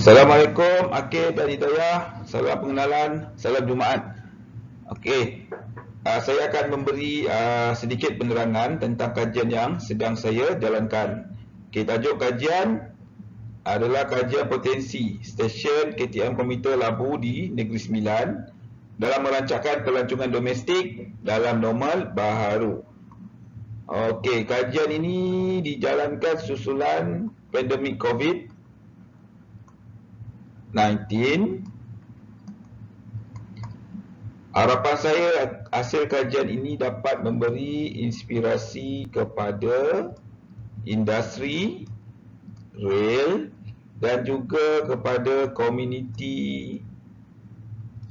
Assalamualaikum Akid dan Hidayah. Salam pengenalan, salam Jumaat. Okey, saya akan memberi sedikit penerangan tentang kajian yang sedang saya jalankan. Okey, tajuk kajian adalah kajian potensi stesen KTM Komuter Labu di Negeri Sembilan dalam merancangkan pelancongan domestik dalam normal baharu. Okey, kajian ini dijalankan susulan pandemik COVID-19. Harapan saya hasil kajian ini dapat memberi inspirasi kepada industri rel dan juga kepada komuniti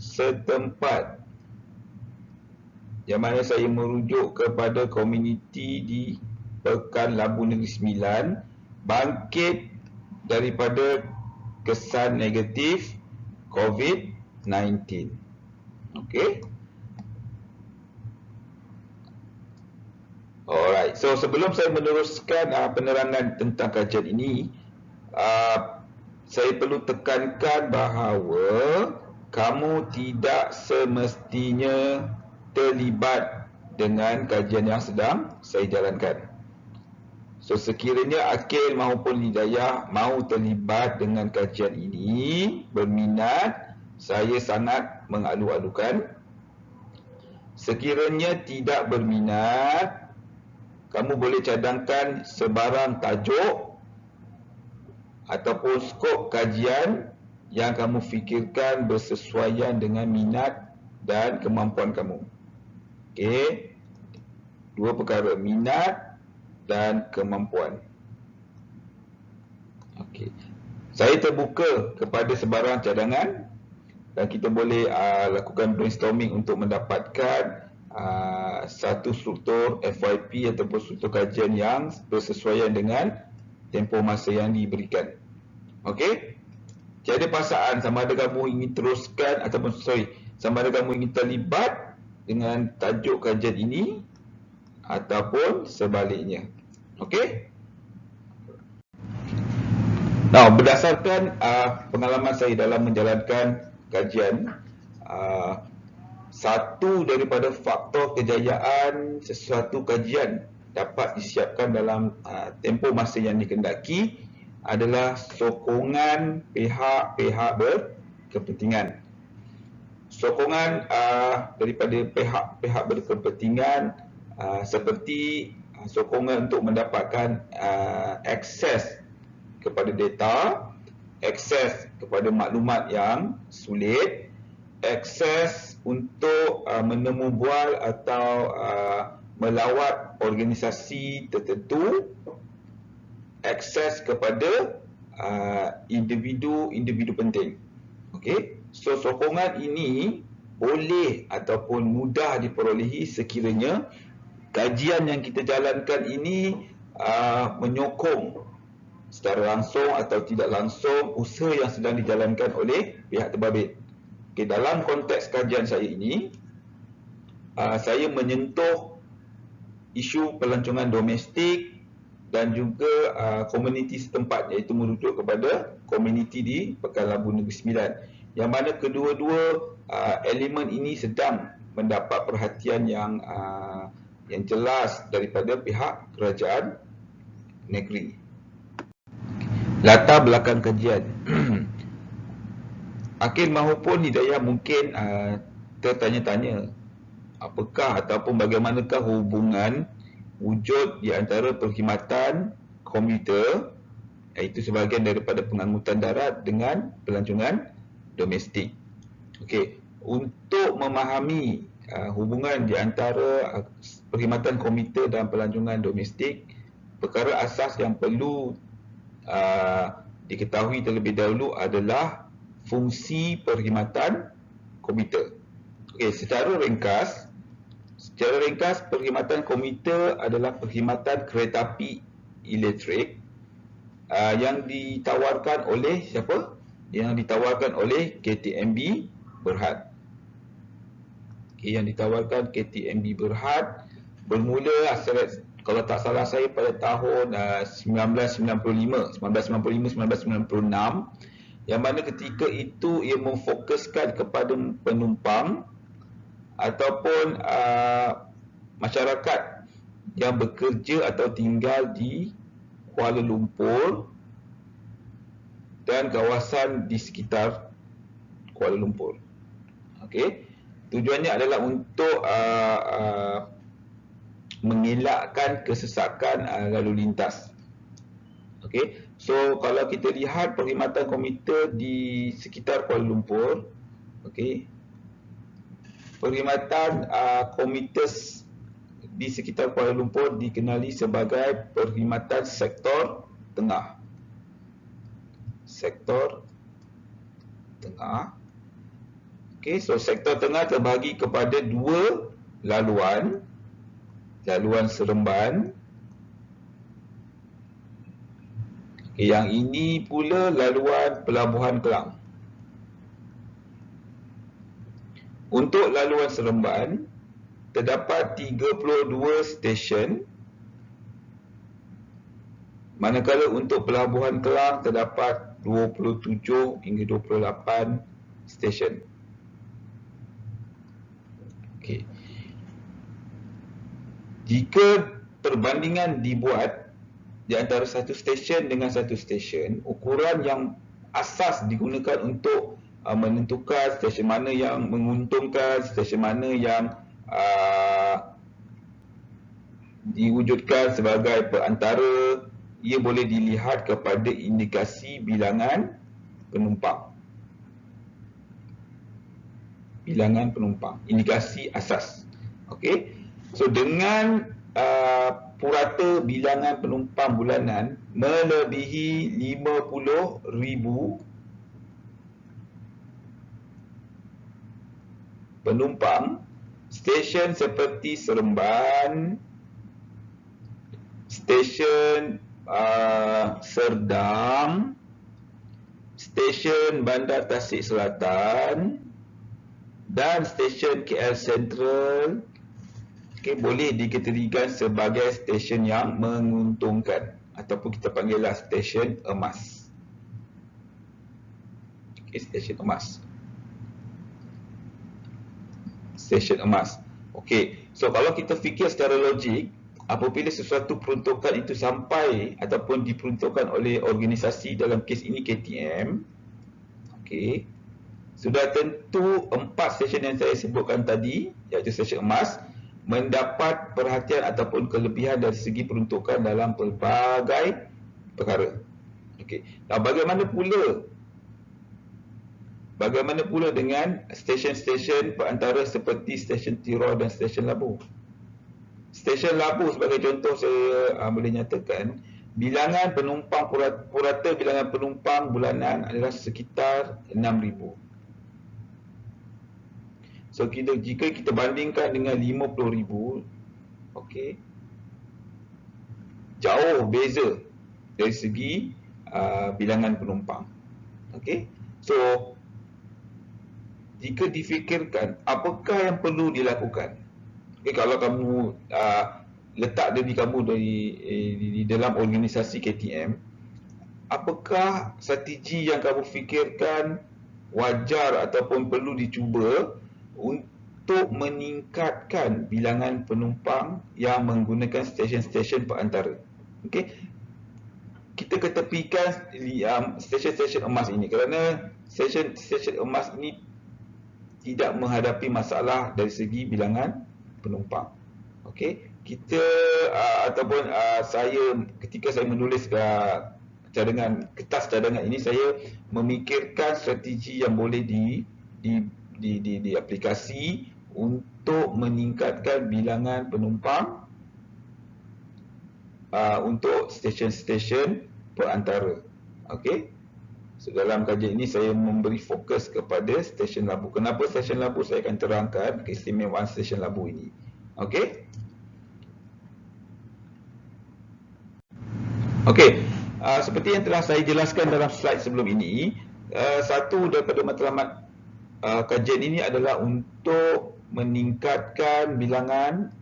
setempat, yang mana saya merujuk kepada komuniti di Pekan Labu Negeri Sembilan bangkit daripada kesan negatif COVID-19. Okey. Alright. So sebelum saya meneruskan penerangan tentang kajian ini, saya perlu tekankan bahawa kamu tidak semestinya terlibat dengan kajian yang sedang saya jalankan. So sekiranya Akil maupun Hidayah mahu terlibat dengan kajian ini, berminat, saya sangat mengalu-alukan. Sekiranya tidak berminat, kamu boleh cadangkan sebarang tajuk ataupun skop kajian yang kamu fikirkan bersesuaian dengan minat dan kemampuan kamu. Okey, dua perkara, minat dan kemampuan. Okey, saya terbuka kepada sebarang cadangan dan kita boleh lakukan brainstorming untuk mendapatkan satu struktur FYP ataupun struktur kajian yang bersesuaian dengan tempoh masa yang diberikan. Okey, tiada paksaan sama ada kamu ingin teruskan ataupun sama ada kamu ingin terlibat dengan tajuk kajian ini ataupun sebaliknya. Okey. Nah, berdasarkan pengalaman saya dalam menjalankan kajian, satu daripada faktor kejayaan sesuatu kajian dapat disiapkan dalam tempoh masa yang dikehendaki adalah sokongan pihak-pihak berkepentingan. Sokongan daripada pihak-pihak berkepentingan seperti sokongan untuk mendapatkan akses kepada data, akses kepada maklumat yang sulit, akses untuk menemu bual atau melawat organisasi tertentu, akses kepada individu penting. Okey, so sokongan ini boleh ataupun mudah diperolehi sekiranya kajian yang kita jalankan ini menyokong secara langsung atau tidak langsung usaha yang sedang dijalankan oleh pihak terbabit. Okay, dalam konteks kajian saya ini, saya menyentuh isu pelancongan domestik dan juga komuniti setempat, iaitu merujuk kepada komuniti di Pekan Labu Negeri Sembilan, yang mana kedua-dua elemen ini sedang mendapat perhatian yang jelas daripada pihak kerajaan negeri. Latar belakang kajian. Akil maupun Hidayah mungkin tertanya-tanya, apakah ataupun bagaimanakah hubungan wujud di antara perkhidmatan komuter, iaitu sebahagian daripada pengangkutan darat, dengan pelancongan domestik. Okey, untuk memahami hubungan di antara perkhidmatan komuter dan pelancongan domestik, perkara asas yang perlu diketahui terlebih dahulu adalah fungsi perkhidmatan komuter. Okey, secara ringkas, perkhidmatan komuter adalah perkhidmatan kereta api elektrik yang ditawarkan oleh siapa? Yang ditawarkan oleh KTMB Berhad. Okay, yang ditawarkan KTMB Berhad bermula kalau tak salah saya pada tahun 1995, 1996, yang mana ketika itu ia memfokuskan kepada penumpang ataupun masyarakat yang bekerja atau tinggal di Kuala Lumpur dan kawasan di sekitar Kuala Lumpur. Okey, tujuannya adalah untuk mengelakkan kesesakan lalu lintas. Okey, so kalau kita lihat perkhidmatan komuter di sekitar Kuala Lumpur, okey, perkhidmatan komuter di sekitar Kuala Lumpur dikenali sebagai perkhidmatan sektor tengah. Sektor tengah. Okey, so sektor tengah terbahagi kepada dua laluan. Laluan Seremban. Okay, yang ini pula laluan Pelabuhan Kelang. Untuk laluan Seremban, terdapat 32 stesen. Manakala untuk Pelabuhan Kelang terdapat 27 hingga 28 stesen. Okey. Jika perbandingan dibuat di antara satu stesen dengan satu stesen, ukuran yang asas digunakan untuk menentukan stesen mana yang menguntungkan, stesen mana yang diwujudkan sebagai perantara, ia boleh dilihat kepada indikasi bilangan penumpang. Bilangan penumpang, indikasi asas. Okey. So dengan purata bilangan penumpang bulanan melebihi 50,000 penumpang, stesen seperti Seremban, stesen Serdang, stesen Bandar Tasik Selatan dan stesen KL Sentral, okay, boleh dikategorikan sebagai stesen yang menguntungkan ataupun kita panggillah stesen emas. Okay, stesen emas. Stesen emas. Okey, so kalau kita fikir secara logik, apabila sesuatu peruntukan itu sampai ataupun diperuntukkan oleh organisasi, dalam kes ini KTM, okey, sudah tentu 4 stesen yang saya sebutkan tadi, iaitu stesen emas, mendapat perhatian ataupun kelebihan dari segi peruntukan dalam pelbagai perkara. Okey, nah bagaimana pula dengan stesen-stesen perantara seperti stesen Tirau dan stesen Labu? Stesen Labu sebagai contoh saya boleh nyatakan, bilangan penumpang purata bilangan penumpang bulanan adalah sekitar 6,000. So jika kita bandingkan dengan 50,000, okey, jauh beza dari segi bilangan penumpang. Okey, so jika difikirkan apakah yang perlu dilakukan, okay, kalau kamu letak diri kamu di dalam organisasi KTM, apakah strategi yang kamu fikirkan wajar ataupun perlu dicuba untuk meningkatkan bilangan penumpang yang menggunakan stesen-stesen perantara? Okay, kita ketepikan stesen-stesen emas ini kerana stesen emas ini tidak menghadapi masalah dari segi bilangan penumpang. Okey, kita ataupun saya ketika saya menulis kertas cadangan ini, saya memikirkan strategi yang boleh diaplikasi untuk meningkatkan bilangan penumpang untuk stesen-stesen perantara. Okey. So, dalam kajian ini saya memberi fokus kepada stesen Labu. Kenapa stesen Labu? Saya akan terangkan keistimewaan stesen Labu ini. Okey. Okey. Seperti yang telah saya jelaskan dalam slide sebelum ini, satu daripada matlamat kajian ini adalah untuk meningkatkan bilangan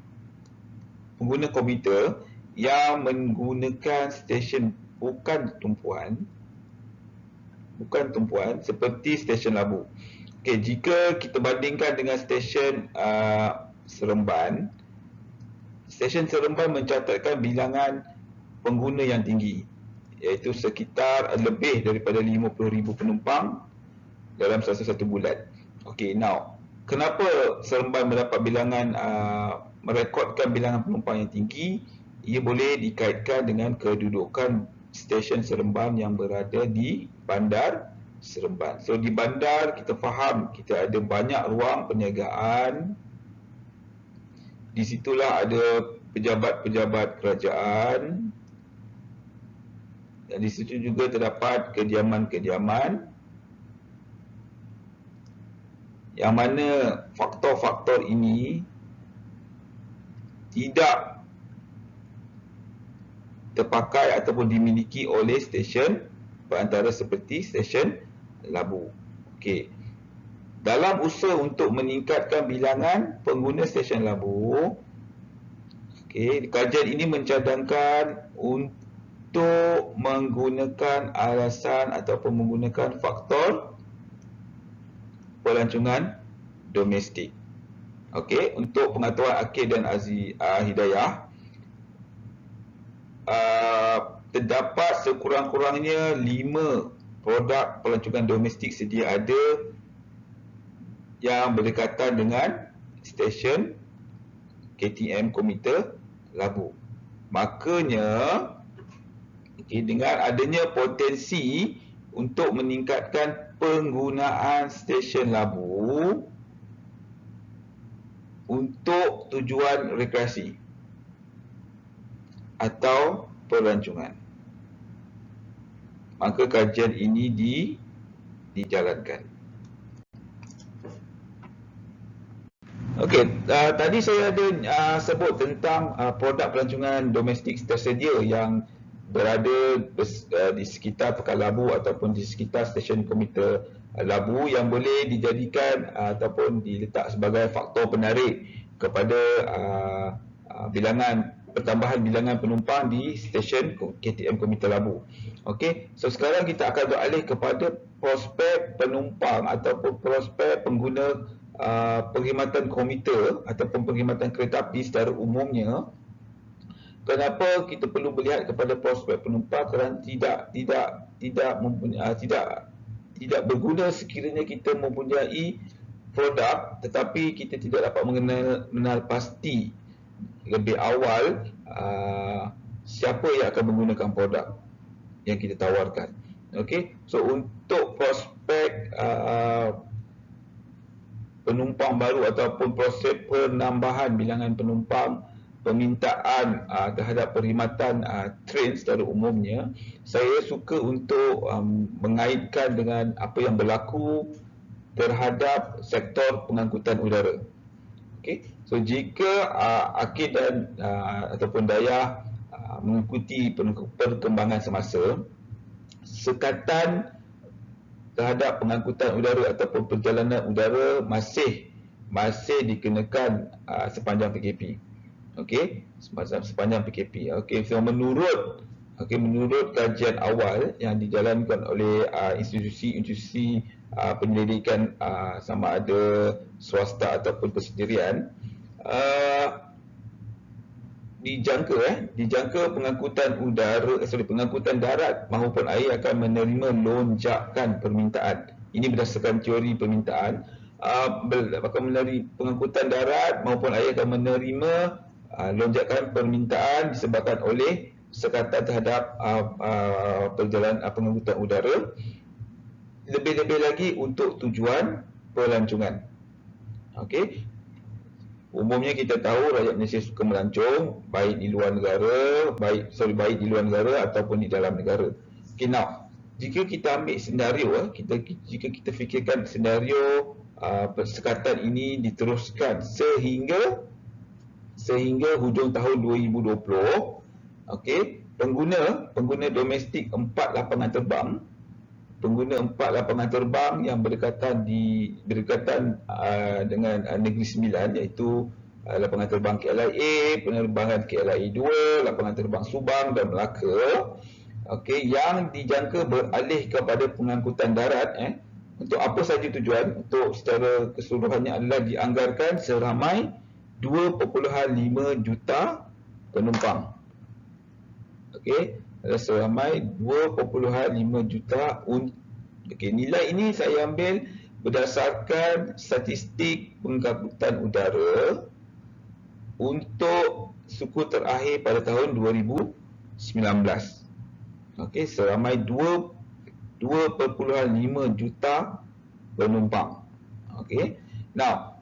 pengguna komputer yang menggunakan stesen bukan tumpuan bukan tumpuan, seperti stesen labu. Okey, jika kita bandingkan dengan stesen Seremban, stesen Seremban mencatatkan bilangan pengguna yang tinggi, iaitu sekitar lebih daripada 50,000 penumpang dalam satu bulan. Okey, now, kenapa Seremban mendapat bilangan, merekodkan bilangan penumpang yang tinggi? Ia boleh dikaitkan dengan kedudukan stesen Seremban yang berada di bandar Seremban. So di bandar kita faham kita ada banyak ruang perniagaan. Di situlah ada pejabat-pejabat kerajaan. Dan di situ juga terdapat kediaman-kediaman yang mana faktor-faktor ini tidak terpakai ataupun dimiliki oleh stesen perantara seperti stesen labu. Okey. Dalam usaha untuk meningkatkan bilangan pengguna stesen labu, okey, kajian ini mencadangkan untuk menggunakan alasan ataupun menggunakan faktor pelancongan domestik. Okey, untuk pengetahuan Akid dan Hidayah, terdapat sekurang-kurangnya 5 produk pelancongan domestik sedia ada yang berdekatan dengan stesen KTM komuter labu. Makanya, dengan adanya potensi untuk meningkatkan penggunaan stesen labu untuk tujuan rekreasi atau pelancongan, maka kajian ini dijalankan. Okey, tadi saya ada sebut tentang produk pelancongan domestik tersedia yang berada di sekitar Pekan Labu ataupun di sekitar stesen komuter labu yang boleh dijadikan ataupun diletak sebagai faktor penarik kepada pertambahan bilangan penumpang di stesen KTM komuter labu. Okey, so sekarang kita akan beralih kepada prospek penumpang ataupun prospek pengguna perkhidmatan komuter ataupun perkhidmatan kereta api secara umumnya. Kenapa kita perlu melihat kepada prospek penumpang? Kerana tidak berguna sekiranya kita mempunyai produk tetapi kita tidak dapat mengenal pasti lebih awal siapa yang akan menggunakan produk yang kita tawarkan. Okey, so untuk prospek penumpang baru ataupun proses penambahan bilangan penumpang, permintaan terhadap perkhidmatan train secara umumnya, saya suka untuk mengaitkan dengan apa yang berlaku terhadap sektor pengangkutan udara. Okey, so jika Akid dan ataupun Dayah mengikuti perkembangan semasa, sekatan terhadap pengangkutan udara ataupun perjalanan udara masih dikenakan sepanjang PKP. Okey, sepanjang PKP. Okey, so menurut kajian awal yang dijalankan oleh institusi penyelidikan sama ada swasta ataupun persendirian, dijangka pengangkutan darat maupun air akan menerima lonjakan permintaan. Ini berdasarkan teori permintaan. Pengangkutan darat maupun air akan menerima lonjakan permintaan disebabkan oleh sekatan terhadap perjalanan pengangkutan udara, lebih-lebih lagi untuk tujuan pelancongan. Okey, umumnya kita tahu rakyat Malaysia suka melancong baik di luar negara, baik di luar negara ataupun di dalam negara. Okay, now, jika kita ambil senario, jika kita fikirkan senario persekatan ini diteruskan sehingga hujung tahun 2020, okey, pengguna domestik 4 lapangan terbang yang berdekatan dengan Negeri Sembilan, iaitu lapangan terbang KLIA, penerbangan KLIA 2, lapangan terbang Subang dan Melaka, okey, yang dijangka beralih kepada pengangkutan darat untuk apa saja tujuan, untuk secara keseluruhannya adalah dianggarkan seramai 2.5 juta penumpang. Okey, seramai 2.5 juta. Okey, nilai ini saya ambil berdasarkan statistik pengangkutan udara untuk suku terakhir pada tahun 2019. Okey, seramai 2.5 juta penumpang. Okey. Now,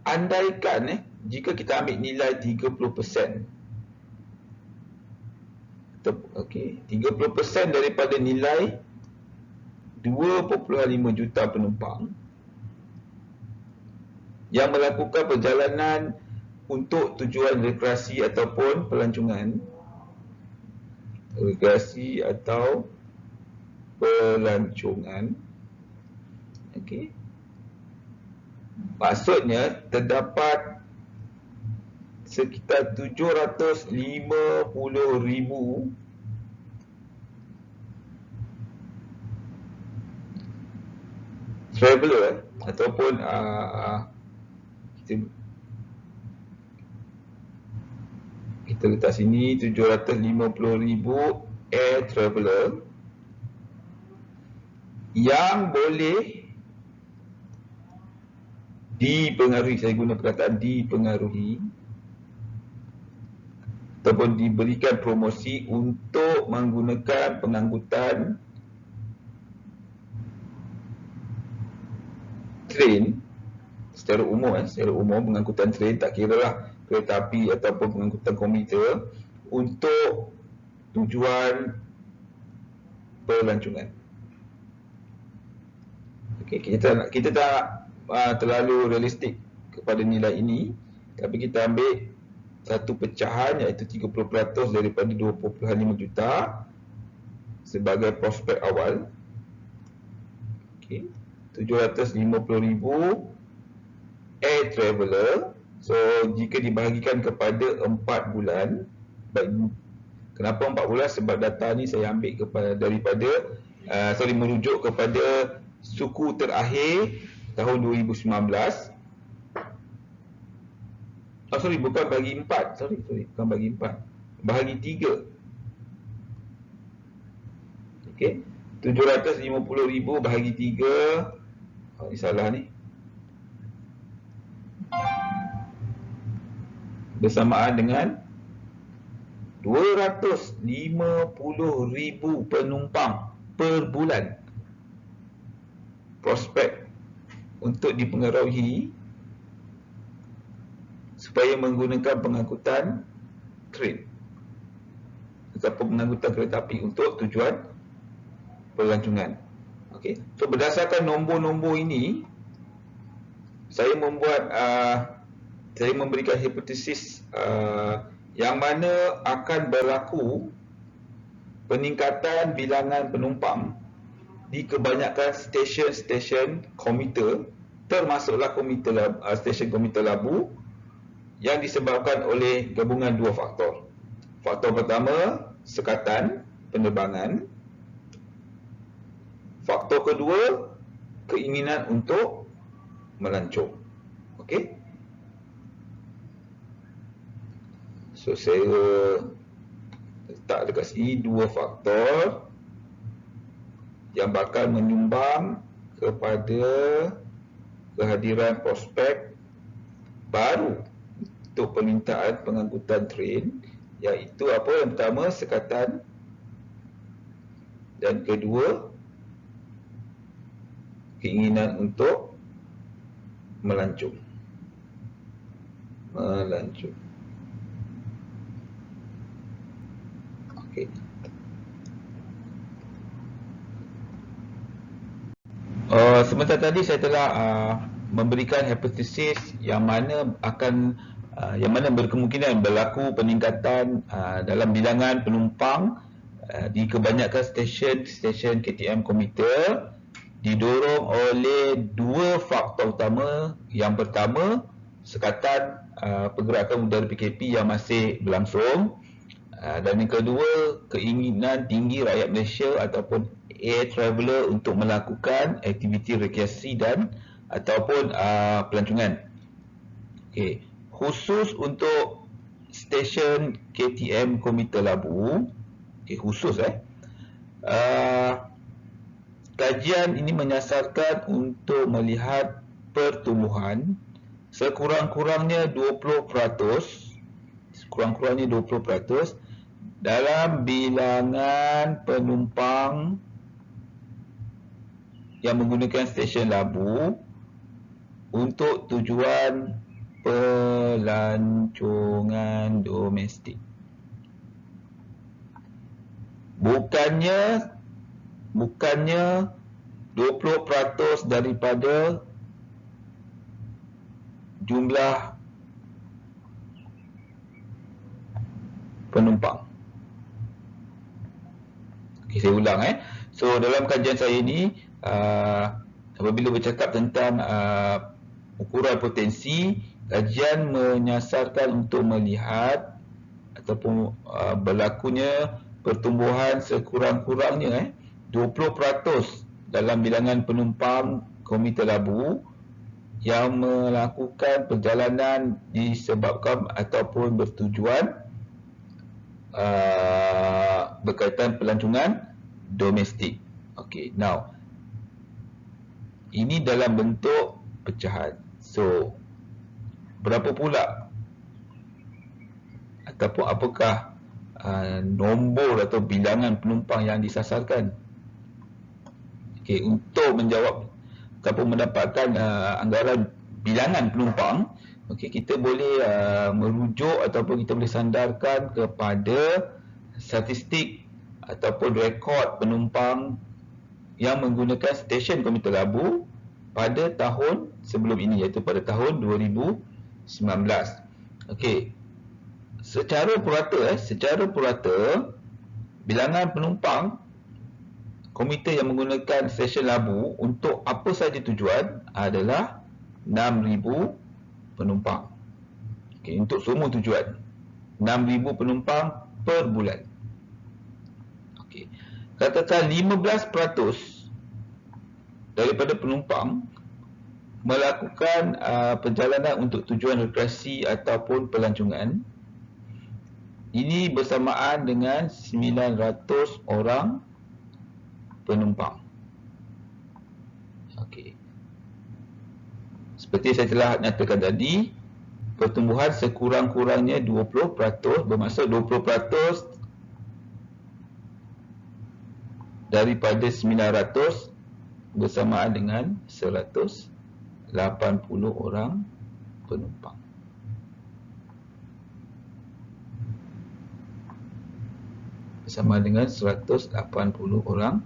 andaikan jika kita ambil nilai 30%. Okey, 30% daripada nilai 2.5 juta penumpang yang melakukan perjalanan untuk tujuan rekreasi ataupun pelancongan. Rekreasi atau pelancongan. Okey. Maksudnya terdapat sekitar 750,000 traveller ataupun kita letak sini 750,000 air traveller yang boleh dipengaruhi, saya guna perkataan dipengaruhi ataupun diberikan promosi untuk menggunakan pengangkutan train secara umum. Secara umum pengangkutan train, tak kira lah kereta api ataupun pengangkutan komuter untuk tujuan pelancongan. Okey, kita tak terlalu realistik kepada nilai ini, tapi kita ambil satu pecahan iaitu 30% daripada 2.5 juta sebagai prospek awal. Okey, 750,000 air traveller. So jika dibahagikan kepada 4 bulan, kenapa 4 bulan? Sebab data ni saya ambil daripada merujuk kepada suku terakhir tahun 2019. Bukan bagi 4. Bukan bagi 4. Bahagi 3. Okey, 750,000 bahagi 3. Ini salah ni. Bersamaan dengan 250,000 penumpang per bulan. Prospek untuk dipengaruhi supaya menggunakan pengangkutan train ataupun pengangkutan kereta api untuk tujuan pelancongan. Okey. So berdasarkan nombor-nombor ini, saya memberikan hipotesis yang mana akan berlaku peningkatan bilangan penumpang di kebanyakan stesen-stesen komuter, termasuklah stesen komuter Labu, yang disebabkan oleh gabungan dua faktor. Faktor pertama, sekatan penerbangan. Faktor kedua, keinginan untuk melancong. Okey. So saya letak dekat sini dua faktor yang bakal menyumbang kepada kehadiran prospek baru untuk permintaan pengangkutan train, iaitu apa? Yang pertama, sekatan, dan kedua, keinginan untuk melancong. Okey. Sebentar tadi saya telah memberikan hipotesis yang mana berkemungkinan berlaku peningkatan dalam bilangan penumpang di kebanyakan stesen KTM komuter, didorong oleh dua faktor utama. Yang pertama, sekatan pergerakan udara PKP yang masih berlangsung. Dan yang kedua, keinginan tinggi rakyat Malaysia ataupun air traveller untuk melakukan aktiviti rekreasi dan ataupun pelancongan. Okey, khusus untuk stesen KTM Komuter Labu, khusus kajian ini menyasarkan untuk melihat pertumbuhan sekurang-kurangnya 20%, dalam bilangan penumpang yang menggunakan stesen Labu untuk tujuan pelancongan domestik. Bukannya 20% daripada jumlah penumpang. Okay, saya ulang So dalam kajian saya ini, apabila bercakap tentang ukuran potensi, kajian menyasarkan untuk melihat ataupun berlakunya pertumbuhan sekurang-kurangnya 20% dalam bilangan penumpang Komuter Labu yang melakukan perjalanan disebabkan ataupun bertujuan berkaitan pelancongan domestik. Okay, now ini dalam bentuk pecahan. So, berapa pula ataupun apakah nombor atau bilangan penumpang yang disasarkan? Okay, untuk menjawab ataupun mendapatkan anggaran bilangan penumpang, okay, kita boleh merujuk ataupun kita boleh sandarkan kepada statistik ataupun rekod penumpang yang menggunakan stesen Komuter Labu pada tahun sebelum ini, iaitu pada tahun 2019. Okey. Secara purata, bilangan penumpang komuter yang menggunakan stesen Labu untuk apa sahaja tujuan adalah 6,000 penumpang. Okey, untuk semua tujuan 6,000 penumpang per bulan. Okey. Katakan 15% daripada penumpang melakukan perjalanan untuk tujuan rekreasi ataupun pelancongan. Ini bersamaan dengan 900 orang penumpang. Okey. Seperti saya telah nyatakan tadi, pertumbuhan sekurang-kurangnya 20%, bermaksud 20% daripada 900 bersamaan dengan 180 orang penumpang. Bersama dengan 180 orang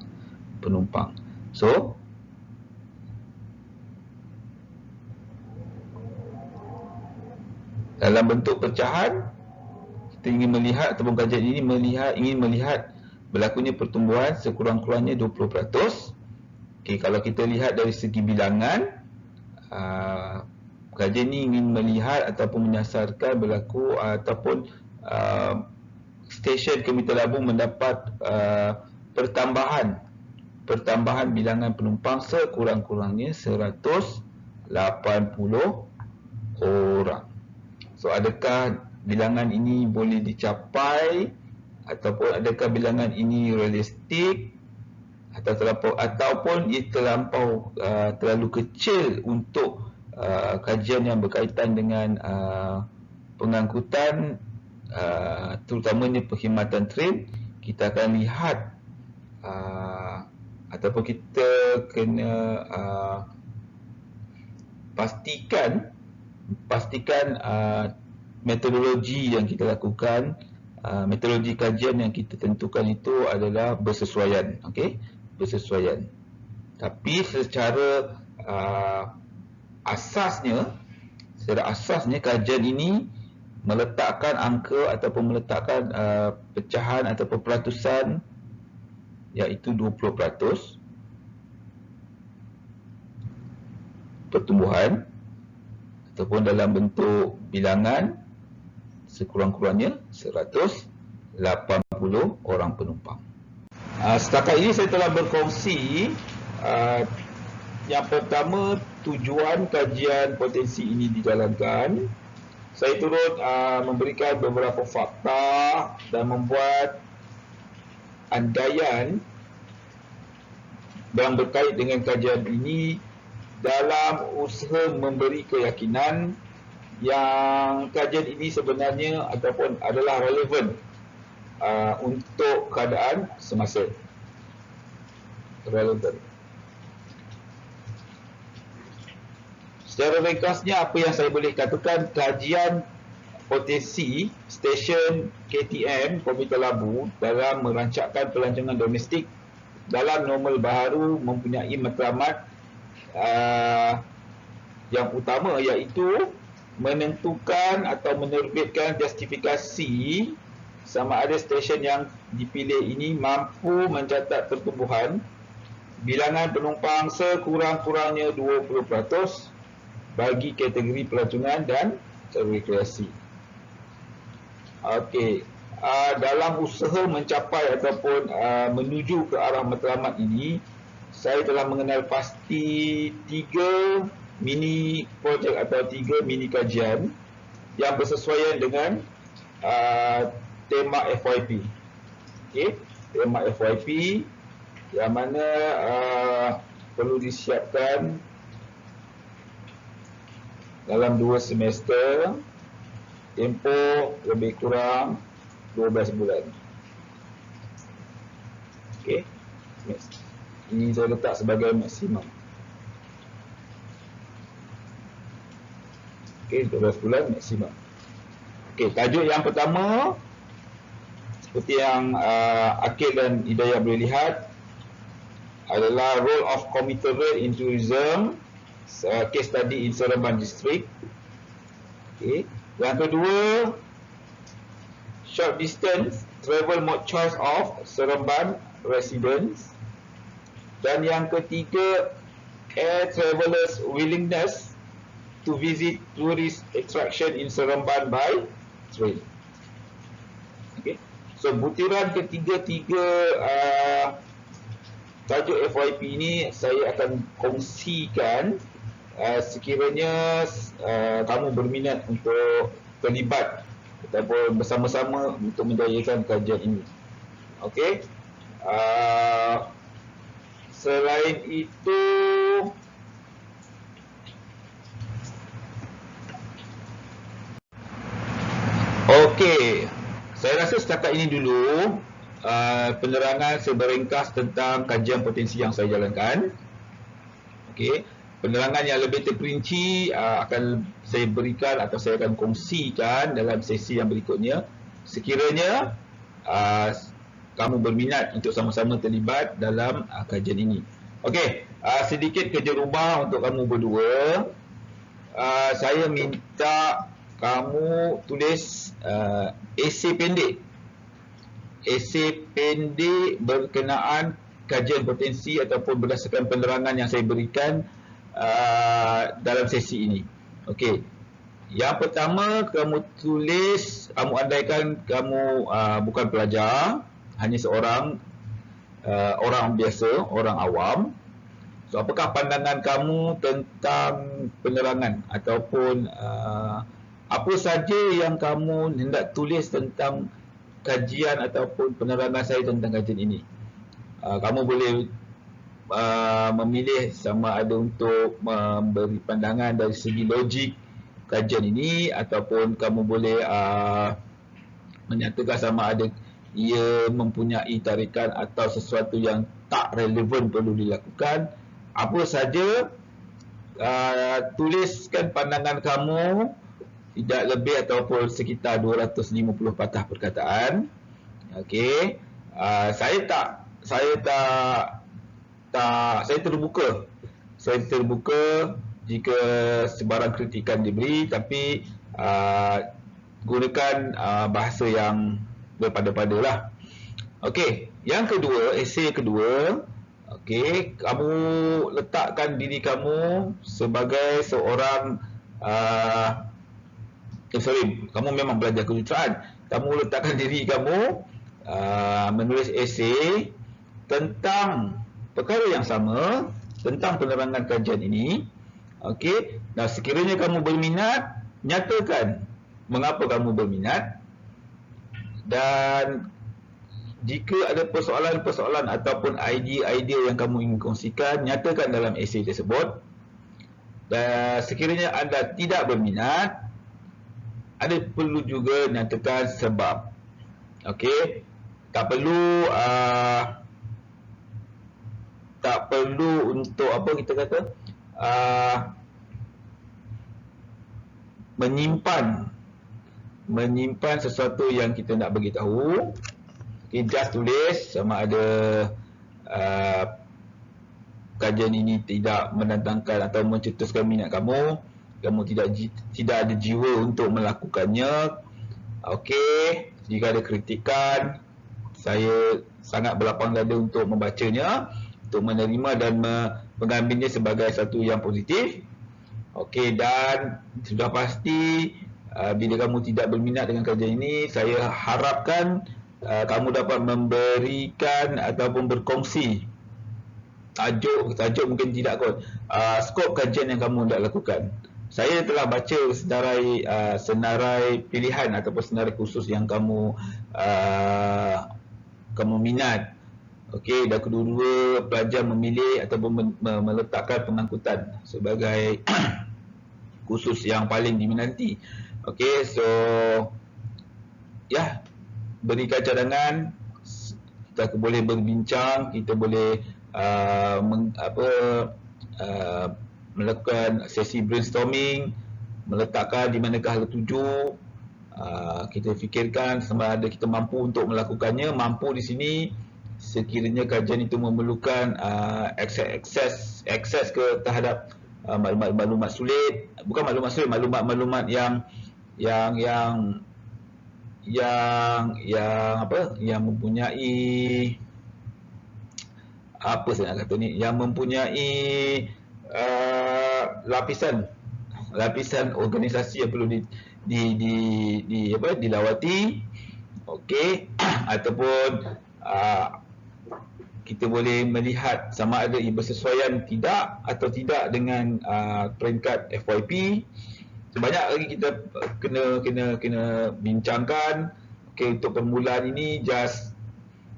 penumpang. So, dalam bentuk pecahan, kita ingin melihat ataupun kajian ini ingin melihat berlakunya pertumbuhan sekurang-kurangnya 20%. Okey, kalau kita lihat dari segi bilangan, kajian ini ingin melihat ataupun menyasarkan berlaku ataupun stesen Komuter Labu mendapat pertambahan bilangan penumpang sekurang-kurangnya 180 orang. So, adakah bilangan ini boleh dicapai ataupun adakah bilangan ini realistik ataupun ia terlalu kecil untuk kajian yang berkaitan dengan pengangkutan, terutamanya perkhidmatan train. Kita akan lihat ataupun kita kena pastikan metodologi yang kita lakukan, metodologi kajian yang kita tentukan itu adalah bersesuaian. Okey, bersesuaian. Tapi secara asasnya kajian ini meletakkan angka ataupun meletakkan pecahan ataupun peratusan, iaitu 20% pertumbuhan ataupun dalam bentuk bilangan sekurang-kurangnya 180 80 orang penumpang. Setakat ini saya telah berkongsi yang pertama, tujuan kajian potensi ini dijalankan. Saya turut memberikan beberapa fakta dan membuat andaian yang berkait dengan kajian ini dalam usaha memberi keyakinan yang kajian ini sebenarnya ataupun adalah relevan untuk keadaan semasa. Relevan. Secara ringkasnya, apa yang saya boleh katakan, kajian potensi stesen KTM Komite Labu dalam merancangkan pelancongan domestik dalam normal baharu mempunyai matlamat yang utama, iaitu menentukan atau menerbitkan justifikasi sama ada stesen yang dipilih ini mampu mencatat pertumbuhan bilangan penumpang sekurang-kurangnya 20% bagi kategori pelancongan dan rekreasi. Okey, dalam usaha mencapai ataupun menuju ke arah matlamat ini, saya telah mengenal pasti 3 mini projek atau 3 mini kajian yang bersesuaian dengan tema FYP. Okey, tema FYP yang mana perlu disiapkan dalam 2 semester, tempoh lebih kurang 12 bulan. Okey, ini saya letak sebagai maksimum. Okey, 12 bulan maksimum. Okey, tajuk yang pertama seperti yang Akil dan Hidayah boleh lihat adalah Role of Commuter Rail in Tourism, case study in Seremban District. Okay. Yang kedua, short distance travel mode choice of Seremban residents. Dan yang ketiga, air travelers willingness to visit tourist attraction in Seremban by train. Okay. So butiran ketiga-tiga tajuk FYP ini saya akan kongsikan sekiranya kamu berminat untuk terlibat ataupun bersama-sama untuk menjayakan kajian ini. Okey. Selain itu, okey, saya rasa setakat ini dulu penerangan seberingkas tentang kajian potensi yang saya jalankan. Okey. Penerangan yang lebih terperinci akan saya berikan atau saya akan kongsikan dalam sesi yang berikutnya. Sekiranya kamu berminat untuk sama-sama terlibat dalam kajian ini. Okey, sedikit kerja rumah untuk kamu berdua. Saya minta kamu tulis esei pendek. Esei pendek berkenaan kajian potensi ataupun berdasarkan penerangan yang saya berikan dalam sesi ini. Okey. Yang pertama, kamu tulis, kamu andaikan kamu bukan pelajar, hanya seorang orang biasa, orang awam. So, apakah pandangan kamu tentang penerangan ataupun apa saja yang kamu hendak tulis tentang kajian ataupun penerangan saya tentang kajian ini? Kamu boleh memilih sama ada untuk memberi pandangan dari segi logik kajian ini ataupun kamu boleh menyatakan sama ada ia mempunyai tarikan atau sesuatu yang tak relevan perlu dilakukan. Apa saja, tuliskan pandangan kamu tidak lebih ataupun sekitar 250 patah perkataan. Okey. Saya terbuka. Saya terbuka jika sebarang kritikan diberi, tapi gunakan bahasa yang berpada-padalah. Okey, yang kedua, esei kedua. Okey, kamu letakkan diri kamu sebagai seorang kamu memang belajar kejuruteraan, kamu letakkan diri kamu menulis esei tentang perkara yang sama, tentang penerangan kajian ini. Okey, nah sekiranya kamu berminat, nyatakan mengapa kamu berminat, dan jika ada persoalan-persoalan ataupun idea-idea yang kamu ingin kongsikan, nyatakan dalam esei tersebut. Dan sekiranya anda tidak berminat, ada perlu juga nyatakan sebab. Okey, tak perlu untuk apa kita kata menyimpan sesuatu yang kita nak bagi tahu. Okay, just tulis sama ada kajian ini tidak mendatangkan atau mencetuskan minat kamu tidak ada jiwa untuk melakukannya. Okey, jika ada kritikan, saya sangat berlapang dada untuk membacanya, untuk menerima dan mengambilnya sebagai satu yang positif. Okey, dan sudah pasti bila kamu tidak berminat dengan kajian ini, saya harapkan kamu dapat memberikan ataupun berkongsi tajuk mungkin tidak kot, skop kajian yang kamu nak lakukan. Saya telah baca senarai pilihan ataupun senarai khusus yang kamu minat. Okey, dan kedua-dua pelajar memilih ataupun meletakkan pengangkutan sebagai khusus yang paling diminati. Okey, so ya, berikan cadangan, kita boleh berbincang, kita boleh melakukan sesi brainstorming, meletakkan di manakah hala tuju. Kita fikirkan sama ada kita mampu untuk melakukannya. Mampu di sini sekiranya kajian itu memerlukan akses ke terhadap maklumat sulit, bukan maklumat sulit, maklumat yang mempunyai apa saya nak kata ni, yang mempunyai lapisan organisasi yang perlu dilawati. Okey, ataupun kita boleh melihat sama ada ia bersesuaian atau tidak dengan peringkat FYP. Sebanyak lagi kita kena bincangkan. Okey, untuk permulaan ini just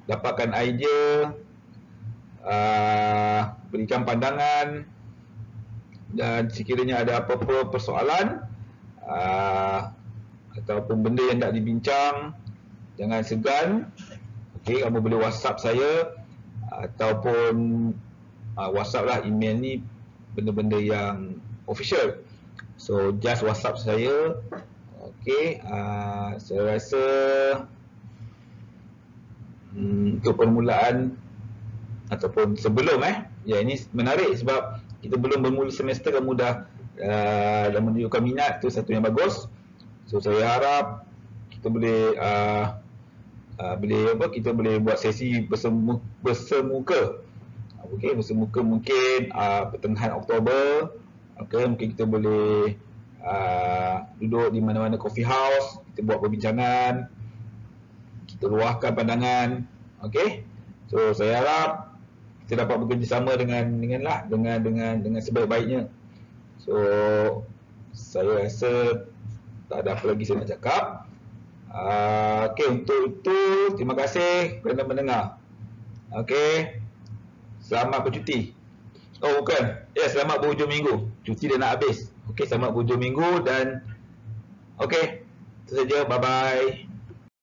dapatkan idea, berikan pandangan, dan sekiranya ada apa-apa persoalan ataupun benda yang nak dibincang, jangan segan. Okey, kamu boleh WhatsApp saya ataupun WhatsApp lah, email ni benda-benda yang official. So just WhatsApp saya. Okey, saya rasa untuk permulaan ataupun sebelum ya, ini menarik sebab kita belum bermula semester, kamu dah menunjukkan minat, tu satu yang bagus. So saya harap kita boleh kita boleh buat sesi bersemuka. Okey, bersemuka mungkin pertengahan Oktober. Okey, mungkin kita boleh duduk di mana-mana coffee house, kita buat perbincangan, kita luahkan pandangan. Okey, so saya harap kita dapat bekerjasama dengan sebaik-baiknya. So saya rasa tak ada apa lagi saya nak cakap. Okey, untuk itu terima kasih kerana mendengar. Okey, selamat bercuti. Oh bukan, ya, selamat berhujung minggu. Cuti dah nak habis. Okey, selamat berhujung minggu dan okey, itu saja. Bye bye.